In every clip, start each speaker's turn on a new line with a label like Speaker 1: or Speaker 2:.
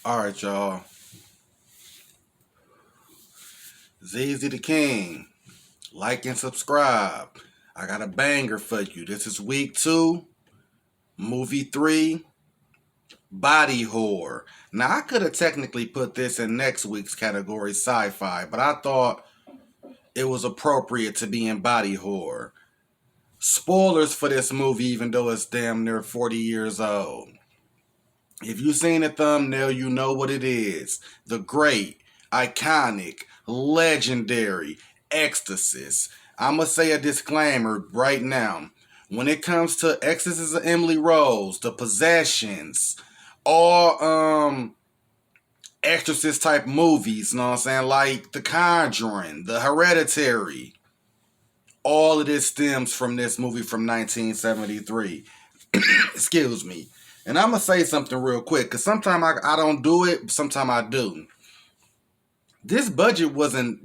Speaker 1: All right, y'all. ZZ the King. Like and subscribe. I got a banger for you. This is week 2, movie 3, body horror. Now, I could have technically put this in next week's category, sci-fi, but I thought it was appropriate to be in body horror. Spoilers for this movie, even though it's damn near 40 years old. If you've seen the thumbnail, you know what it is. The great, iconic, legendary Exorcist. I'm going to say a disclaimer right now. When it comes to Exorcist of Emily Rose, the possessions, all Exorcist type movies, you know what I'm saying? Like The Conjuring, The Hereditary. All of this stems from this movie from 1973. Excuse me. And I'm gonna say something real quick, because sometimes I don't do it, sometimes I do. This budget wasn't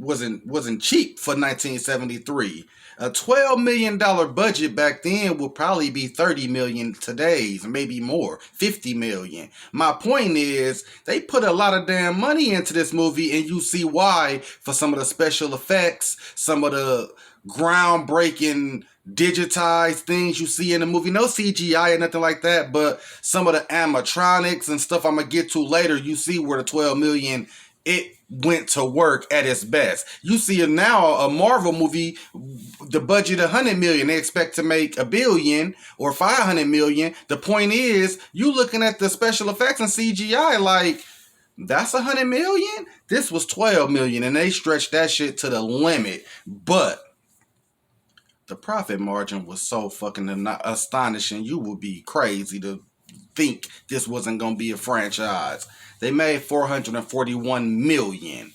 Speaker 1: cheap for 1973. A $12 million budget back then would probably be 30 million today's, maybe more, 50 million. My point is, they put a lot of damn money into this movie, and you see why for some of the special effects, some of the groundbreaking digitized things you see in the movie. No CGI or nothing like that, but some of the animatronics and stuff I'm gonna get to later, you see where the 12 million, it went to work at its best. You see it now, a Marvel movie, the budget 100 million, they expect to make 1 billion or 500 million. The point is, you looking at the special effects and CGI like, that's 100 million? This was 12 million, and they stretched that shit to the limit. But the profit margin was so fucking astonishing, you would be crazy to think this wasn't going to be a franchise. They made 441 million.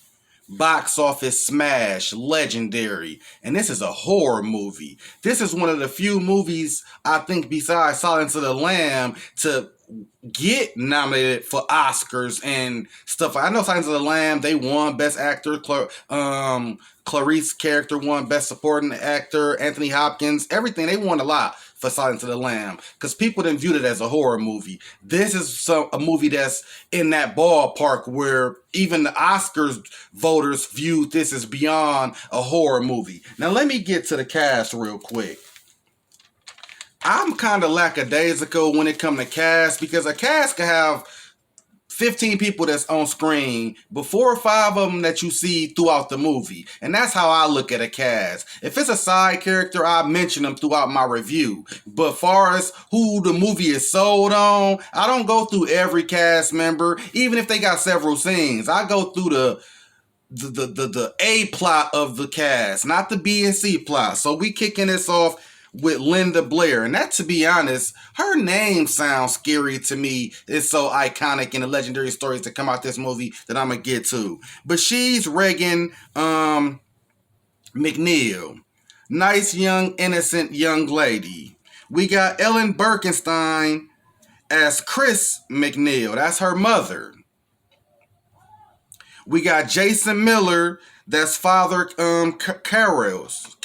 Speaker 1: Box office smash, legendary. And this is a horror movie. This is one of the few movies, I think, besides Silence of the Lamb, to get nominated for Oscars and stuff. I know Silence of the Lamb, they won Best Actor. Clarice character won Best Supporting Actor. Anthony Hopkins, everything. They won a lot for Silence of the Lamb because people didn't view it as a horror movie. This is a movie that's in that ballpark where even the Oscars voters viewed this as beyond a horror movie. Now let me get to the cast real quick. I'm kind of lackadaisical when it comes to cast, because a cast can have 15 people that's on screen, but 4 or 5 of them that you see throughout the movie. And that's how I look at a cast. If it's a side character, I mention them throughout my review. But far as who the movie is sold on, I don't go through every cast member, even if they got several scenes. I go through the A plot of the cast, not the B and C plot. So we kicking this off with Linda Blair. And that, to be honest, her name sounds scary to me. It's so iconic in the legendary stories that come out this movie that I'm going to get to. But she's Regan McNeil. Nice, young, innocent young lady. We got Ellen Birkenstein as Chris McNeil. That's her mother. We got Jason Miller. That's Father Carol's.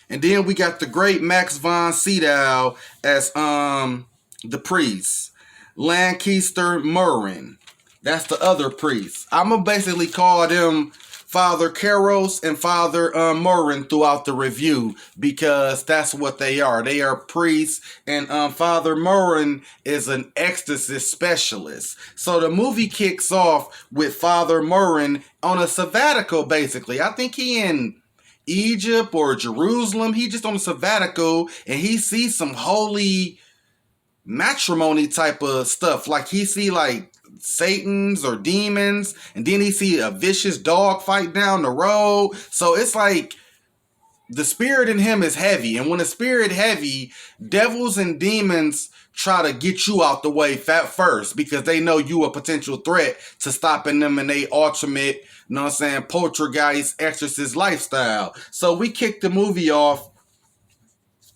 Speaker 1: And then we got the great Max von Sydow as the priest. Lancaster Morin. That's the other priest. I'm going to basically call them Father Caros and Father Morin throughout the review, because that's what they are. They are priests, and Father Morin is an exorcist specialist. So the movie kicks off with Father Morin on a sabbatical, basically. I think he in Egypt or Jerusalem. He just on a sabbatical, and he sees some holy matrimony type of stuff. Like he see like Satans or demons, and then he see a vicious dog fight down the road. So it's like the spirit in him is heavy, and when the spirit heavy, devils and demons try to get you out the way first, because they know you a potential threat to stopping them in their ultimate, you know what I'm saying, poltergeist, exorcist lifestyle. So we kicked the movie off.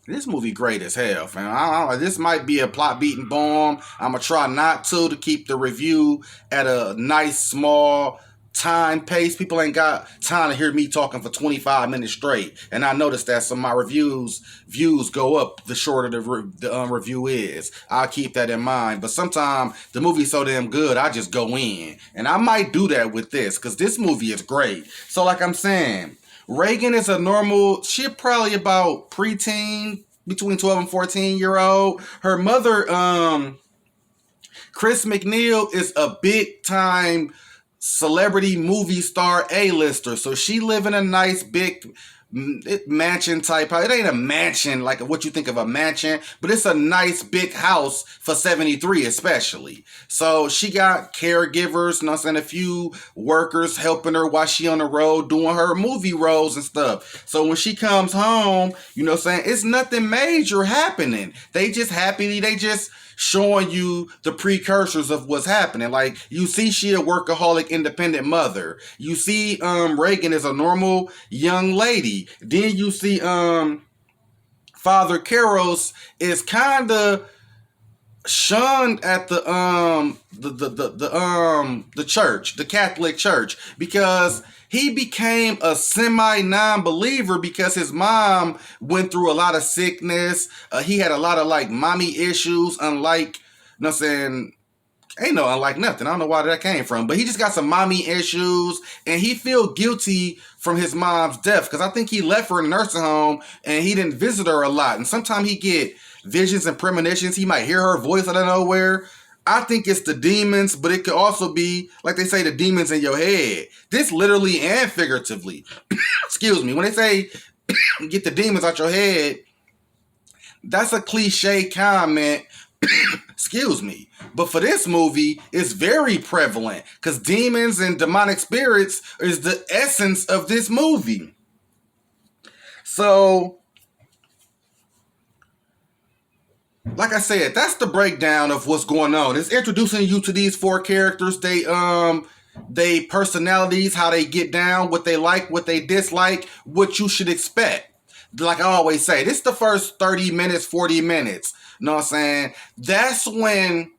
Speaker 1: This movie great as hell, fam. This might be a plot beating bomb. I'm going to try not to keep the review at a nice, small time pace. People ain't got time to hear me talking for 25 minutes straight. And I noticed that some of my views go up the shorter the review is. I'll keep that in mind. But sometimes the movie's so damn good, I just go in. And I might do that with this, because this movie is great. So like I'm saying, Reagan is a normal, she probably about preteen, between 12 and 14-year-old. Her mother, Chris McNeil, is a big time celebrity movie star A-lister. So she live in a nice big mansion type house. It ain't a mansion like what you think of a mansion, but it's a nice big house for 73 especially. So she got caregivers, you know what I'm saying, a few workers helping her while she on the road doing her movie roles and stuff. So when she comes home, you know what I'm saying, it's nothing major happening. They just showing you the precursors of what's happening. Like, you see she a workaholic independent mother. You see Reagan is a normal young lady. Then you see Father Karros is kind of shunned at the church, the Catholic Church, because he became a semi non-believer because his mom went through a lot of sickness. He had a lot of like mommy issues, unlike, you know what I'm saying, ain't no unlike nothing. I don't know why that came from, but he just got some mommy issues, and he feel guilty from his mom's death because I think he left her in a nursing home and he didn't visit her a lot. And sometimes he get visions and premonitions. He might hear her voice out of nowhere. I think it's the demons, but it could also be, like they say, the demons in your head. This literally and figuratively. Excuse me. When they say get the demons out your head, that's a cliche comment. Excuse me. But for this movie, it's very prevalent because demons and demonic spirits is the essence of this movie. So, like I said, that's the breakdown of what's going on. It's introducing you to these four characters. They personalities, how they get down, what they like, what they dislike, what you should expect. Like I always say, this is the first 30 minutes, 40 minutes. You know what I'm saying? That's when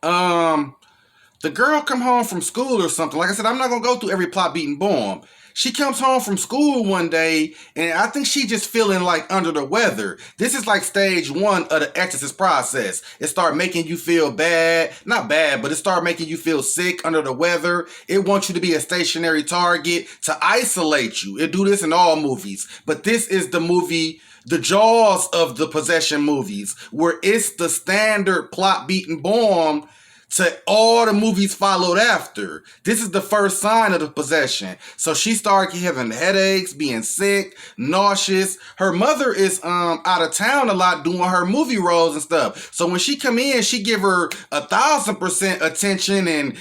Speaker 1: the girl come home from school or something. Like I said, I'm not going to go through every plot beating boom. She comes home from school one day, and I think she just feeling like under the weather. This is like stage one of the Exorcist process. It start making you feel bad. Not bad, but it start making you feel sick, under the weather. It wants you to be a stationary target to isolate you. It do this in all movies. But this is the movie, the Jaws of the possession movies, where it's the standard plot beating bomb to all the movies followed after. This is the first sign of the possession. So she started having headaches, being sick, nauseous. Her mother is out of town a lot doing her movie roles and stuff. So when she come in, she give her 1,000% attention and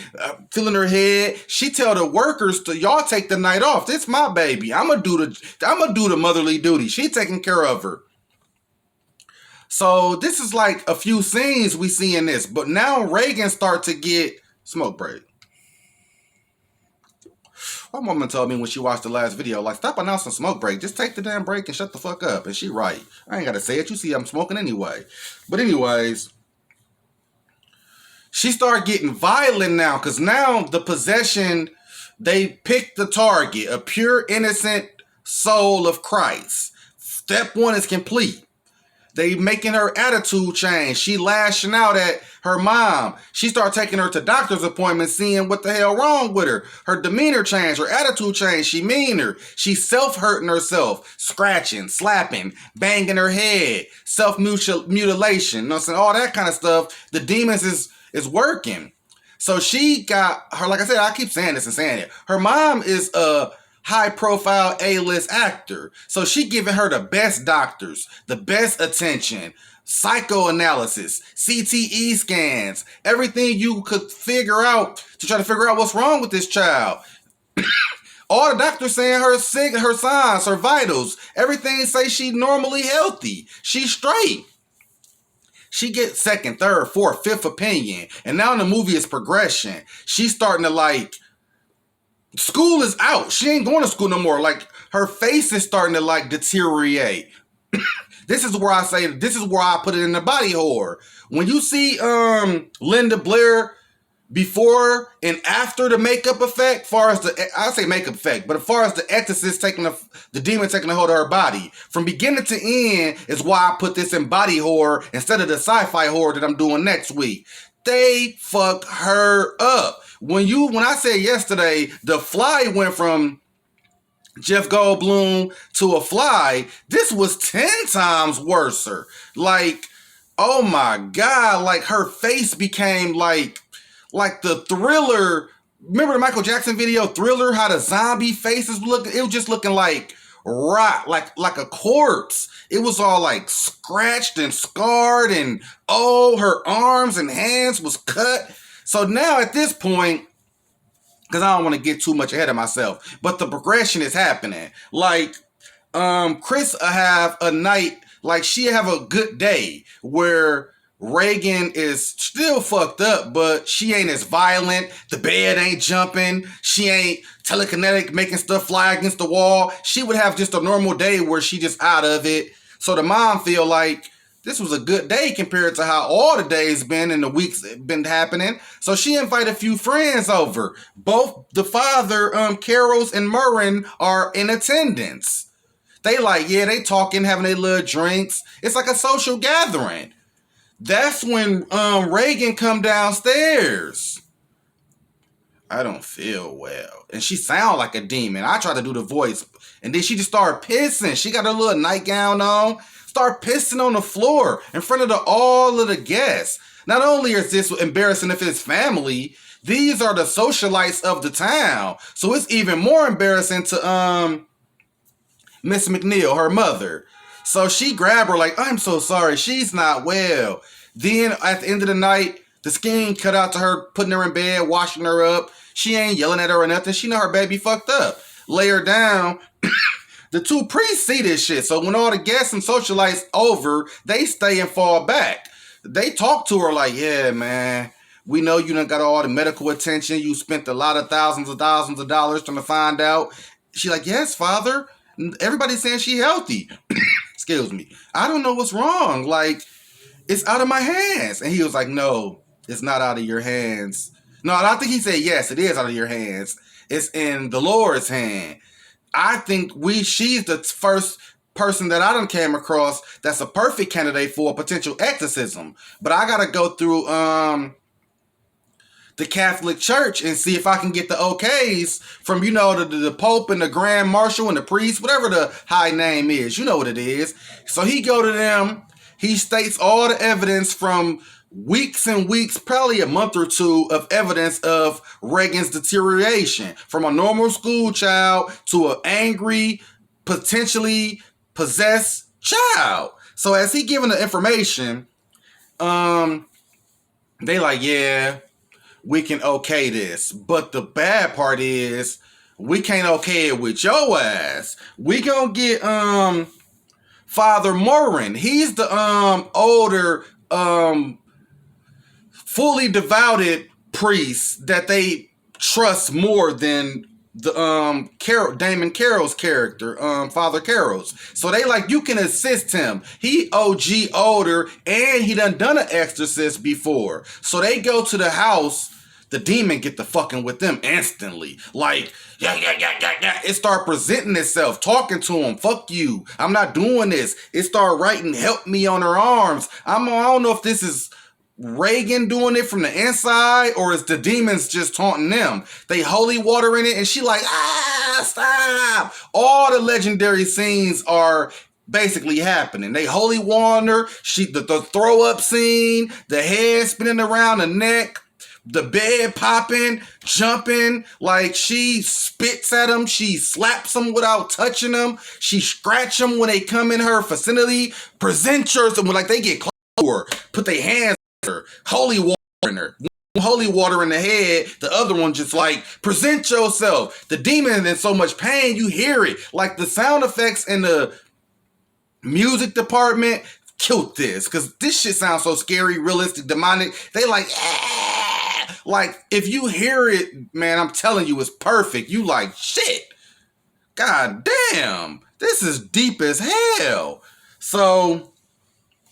Speaker 1: filling her head. She tell the workers to, y'all take the night off. This my baby. I'ma do the motherly duty. She taking care of her. So this is like a few scenes we see in this. But now Reagan start to get smoke break. My mama told me when she watched the last video, like, stop announcing smoke break. Just take the damn break and shut the fuck up. And she right. I ain't got to say it. You see I'm smoking anyway. But anyways, she started getting violent now. Because now the possession, they picked the target. A pure, innocent soul of Christ. Step one is complete. They making her attitude change. She lashing out at her mom. She start taking her to doctor's appointments, seeing what the hell wrong with her. Her demeanor changed. Her attitude changed. She meaner. She's self-hurting herself. Scratching, slapping, banging her head. Self-mutilation. You know what I'm saying? All that kind of stuff. The demons is working. So she got her, like I said, I keep saying this and saying it. Her mom is a high-profile A-list actor. So she giving her the best doctors, the best attention, psychoanalysis, CTE scans, everything you could figure out to try to figure out what's wrong with this child. All the doctors saying her sick, her signs, her vitals, everything say she normally healthy. She's straight. She gets second, third, fourth, fifth opinion. And now the movie is progression. She's starting to like, school is out. She ain't going to school no more. Like, her face is starting to like deteriorate. This is where I put it in the body horror. When you see Linda Blair before and after the makeup effect, far as I say makeup effect, but as far as the Exorcist taking the demon taking a hold of her body, from beginning to end is why I put this in body horror instead of the sci-fi horror that I'm doing next week. They fuck her up. When I said yesterday, the Fly went from Jeff Goldblum to a Fly, this was 10 times worser. Like, oh my God, like her face became like the Thriller. Remember the Michael Jackson video, Thriller, how the zombie faces look? It was just looking like rot, like a corpse. It was all like scratched and scarred, and her arms and hands was cut. So now at this point, because I don't want to get too much ahead of myself, but the progression is happening. Like, Chris have a night, like she have a good day where Reagan is still fucked up, but she ain't as violent. The bed ain't jumping. She ain't telekinetic, making stuff fly against the wall. She would have just a normal day where she just out of it. So the mom feel like this was a good day compared to how all the days been and the weeks been happening. So she invited a few friends over. Both the father, Carol's and Morin, are in attendance. They like, yeah, they talking, having their little drinks. It's like a social gathering. That's when Reagan come downstairs. I don't feel well. And she sound like a demon. I tried to do the voice. And then she just started pissing. She got her little nightgown on. Start pissing on the floor in front of all of the guests. Not only is this embarrassing if it's family, these are the socialites of the town. So it's even more embarrassing to Miss McNeil, her mother. So she grabbed her like, I'm so sorry, she's not well. Then at the end of the night, the skin cut out to her, putting her in bed, washing her up. She ain't yelling at her or nothing. She know her baby fucked up. Lay her down. The two priests see this shit. So when all the guests and socialites over, they stay and fall back. They talk to her like, yeah, man, we know you done got all the medical attention. You spent a lot of thousands of dollars trying to find out. She like, yes, Father. Everybody's saying she healthy. Excuse me. I don't know what's wrong. Like, it's out of my hands. And he was like, no, it's not out of your hands. No, I don't think he said, yes, it is out of your hands. It's in the Lord's hand. I think she's the first person that I done came across that's a perfect candidate for a potential exorcism. But I got to go through the Catholic Church and see if I can get the okays from, the Pope and the Grand Marshal and the priest, whatever the high name is. You know what it is. So he go to them. He states all the evidence from weeks and weeks, probably a month or two of evidence of Reagan's deterioration from a normal school child to an angry, potentially possessed child. So as he giving the information, they like, yeah, we can okay this. But the bad part is we can't okay it with your ass. We gonna get Father Morin. He's the older fully devoted priest that they trust more than the Damon Carroll's character, Father Carroll's. So they like, you can assist him. He OG older and he done an exorcist before. So they go to the house. The demon get the fucking with them instantly. Like, yeah. It start presenting itself, talking to him. Fuck you. I'm not doing this. It start writing, help me on her arms. I don't know if this is Reagan doing it from the inside or is the demons just taunting them. They holy water in it and she like, stop. All the legendary scenes are basically happening. They holy water, the throw up scene, the head spinning around the neck, the bed popping, jumping, like she spits at them, she slaps them without touching them, she scratch them when they come in her vicinity, present yourself, like they get close, put their hands in her, holy water in her, holy water in the head, the other one just like, present yourself. The demon is in so much pain, you hear it, like the sound effects in the music department killed this, because this shit sounds so scary, realistic, demonic. They like, like, if you hear it, man, I'm telling you, it's perfect. You like, shit. God damn. This is deep as hell. So,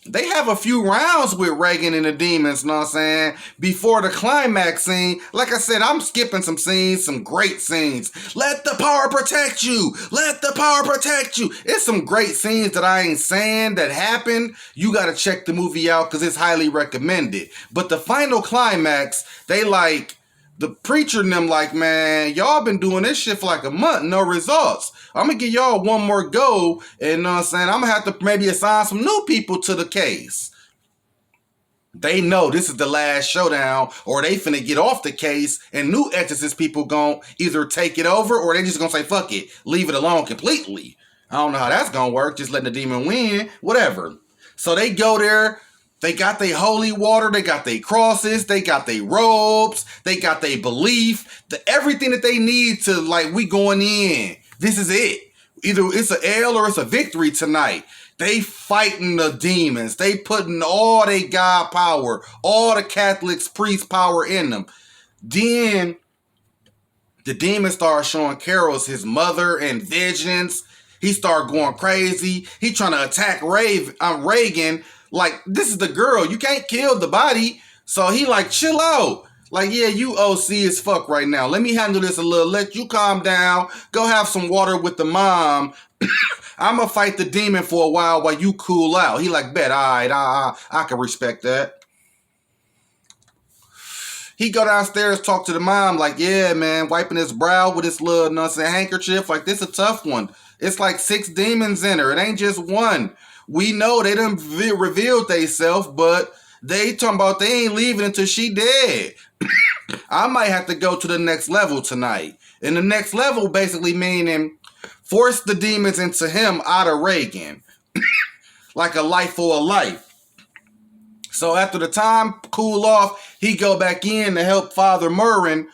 Speaker 1: They have a few rounds with Reagan and the demons, know what I'm saying? Before the climax scene, like I said, I'm skipping some scenes, some great scenes. Let the power protect you. Let the power protect you. It's some great scenes that I ain't saying that happen. You got to check the movie out because it's highly recommended. But the final climax, they like, the preacher and them like, man, y'all been doing this shit for like a month, no results. I'm going to give y'all one more go, and you know what I'm saying? I'm going to have to maybe assign some new people to the case. They know this is the last showdown, or they finna get off the case, and new Exorcist people gon' either take it over, or they just gonna say, fuck it, leave it alone completely. I don't know how that's gonna work, just letting the demon win, whatever. So they go there. They got their holy water, they got their crosses, they got their robes, they got their belief, everything that they need to, like, we going in. This is it. Either it's an L or it's a victory tonight. They fighting the demons. They putting all their God power, all the Catholics' priest power in them. Then the demon started showing Carol's his mother and visions. He started going crazy. He trying to attack Reagan. Like, this is the girl. You can't kill the body. So he like, chill out. Like, yeah, you OC as fuck right now. Let me handle this a little. Let you calm down. Go have some water with the mom. I'm going to fight the demon for a while you cool out. He like, bet, all right, I can respect that. He go downstairs, talk to the mom, like, yeah, man, wiping his brow with his little handkerchief. Like, this a tough one. It's like 6 demons in her. It ain't just one. We know they done revealed theyself, but they talking about they ain't leaving until she dead. I might have to go to the next level tonight. And the next level basically meaning force the demons into him out of Reagan. Like a life for a life. So after the time cool off, he go back in to help Father Morin.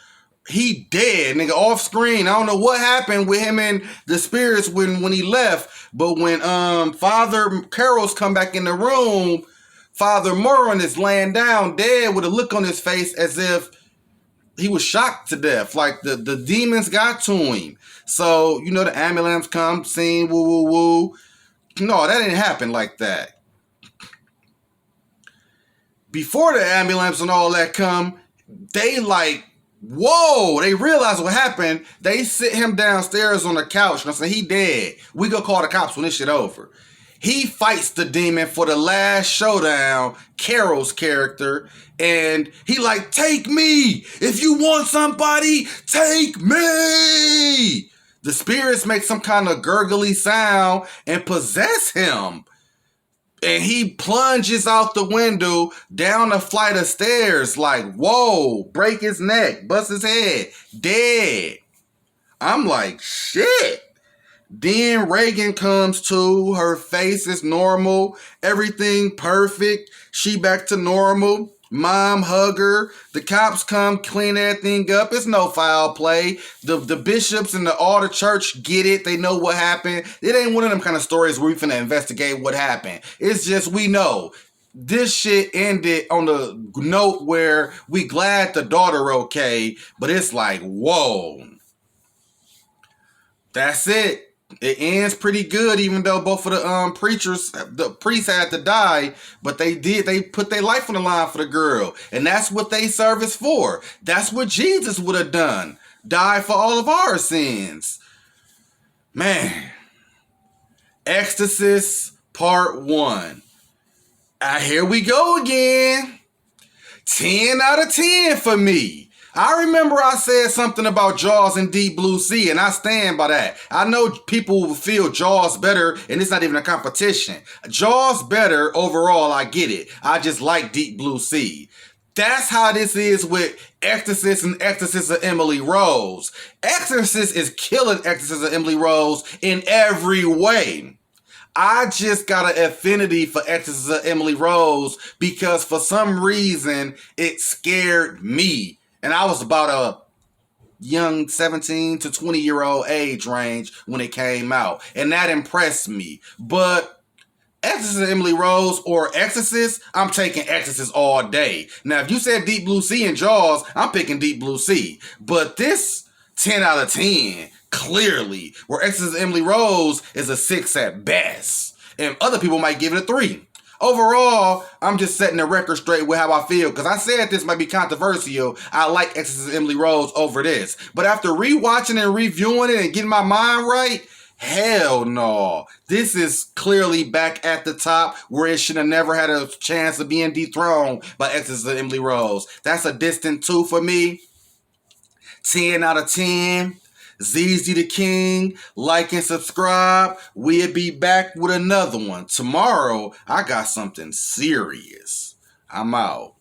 Speaker 1: He dead, nigga, off screen. I don't know what happened with him and the spirits when he left. But when Father Carol's come back in the room, Father Morin is laying down dead with a look on his face as if he was shocked to death. Like the demons got to him. So, you know, the ambulance come, sing, woo, woo, woo. No, that didn't happen like that. Before the ambulance and all that come, they like, whoa, they realize what happened. They sit him downstairs on the couch and I say, he dead. We go call the cops when this shit over. He fights the demon for the last showdown, Carol's character, and he like, take me. If you want somebody, take me. The spirits make some kind of gurgly sound and possess him. And he plunges out the window down a flight of stairs like, whoa, break his neck, bust his head, dead. I'm like, shit. Then Reagan comes to, her face is normal, everything perfect, she back to normal. Mom hug her. The cops come, clean everything up. It's no foul play. The bishops and all the church get it. They know what happened. It ain't one of them kind of stories where we finna investigate what happened. It's just we know. This shit ended on the note where we glad the daughter okay, but it's like, whoa. That's it. It ends pretty good, even though both of the priests had to die, but they put their life on the line for the girl. And that's what they service for. That's what Jesus would have done. Die for all of our sins. Man. Exorcist Part 1. Here we go again. 10 out of 10 for me. I remember I said something about Jaws and Deep Blue Sea, and I stand by that. I know people will feel Jaws better, and it's not even a competition. Jaws better overall, I get it. I just like Deep Blue Sea. That's how this is with Exorcist and Exorcist of Emily Rose. Exorcist is killing Exorcist of Emily Rose in every way. I just got an affinity for Exorcist of Emily Rose because for some reason it scared me. And I was about a young 17 to 20-year-old age range when it came out. And that impressed me. But Exorcist of Emily Rose or Exorcist, I'm taking Exorcist all day. Now, if you said Deep Blue Sea and Jaws, I'm picking Deep Blue Sea. But this 10 out of 10, clearly, where Exorcist of Emily Rose is a 6 at best. And other people might give it a 3. Overall, I'm just setting the record straight with how I feel, because I said this might be controversial. I like Exorcist Emily Rose over this. But after rewatching and reviewing it and getting my mind right, hell no. This is clearly back at the top where it should have never had a chance of being dethroned by Exorcist Emily Rose. That's a distant 2 for me. 10 out of 10. ZZ the King, like and subscribe. We'll be back with another one. Tomorrow, I got something serious. I'm out.